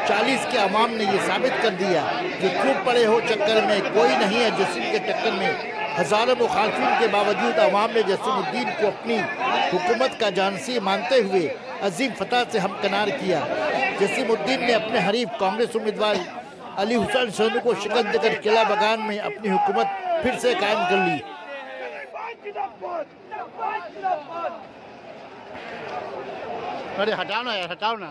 40 के अवाम ने ये साबित कर दिया कि खूब पड़े हो चक्कर में कोई नहीं है जसीम के टक्कर में। हज़ारों मुखालफिन के बावजूद अवाम ने जसीमुद्दीन को अपनी हुकूमत का जानसी मानते हुए अजीम फतह से हमकनार किया। जसीमुद्दीन ने अपने हरीफ कांग्रेस उम्मीदवार अली हुसैन सोनू को शिकस्त देकर किला बगान में अपनी हुकूमत फिर से कायम कर ली। अरे हटाओ ना यार, हटाओ ना।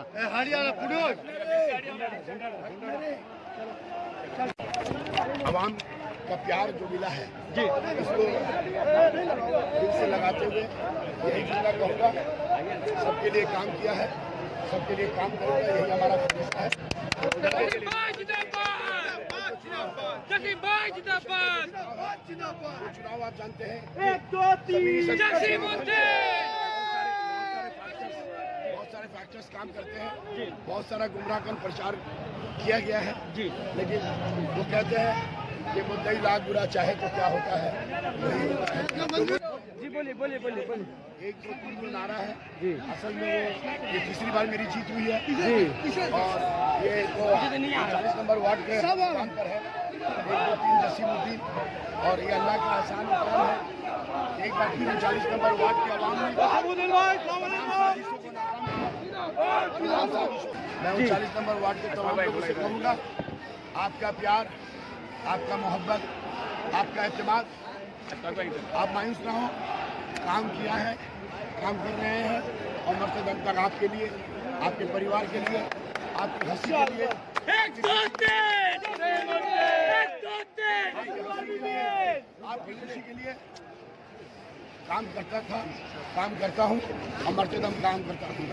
आवाम का प्यार जो मिला है जी, इसको दिल से लगाते हुए यही कहना कहूँगा, सबके लिए काम किया है, सबके लिए काम करेगा, यही हमारा फैसला है। चुनाव आप जानते हैं, बहुत सारे फैक्टर्स काम करते हैं, बहुत सारा गुमराहकन प्रचार किया गया है जी, लेकिन वो कहते हैं कि मुद्दई लाख बुरा चाहे तो क्या होता है, वही होता है। जी बोलिए बोलिए बोलिए बोलिए। 1-2-3 जो नारा है जी, असल में वो ये तीसरी बार मेरी जीत हुई है जी, और ये तो 40 नंबर वार्ड के स्थान पर है। 1-2-3 जसीमुद्दीन और ये अल्लाह का एहसान है। एक बार फिर 40 नंबर वार्ड के अवाम ने मैं 39 नंबर वार्ड के तमाम लोगों से कहूँगा, आपका प्यार, आपका मोहब्बत, आपका एतमाद, आप मायूस ना हो। काम किया है, काम कर रहे हैं और मरते दम तक आपके लिए, आपके परिवार के लिए, आपकी हंसी के लिए, आपकी खुशी के लिए काम करता था, काम करता हूँ और मरते दम काम करता हूँ।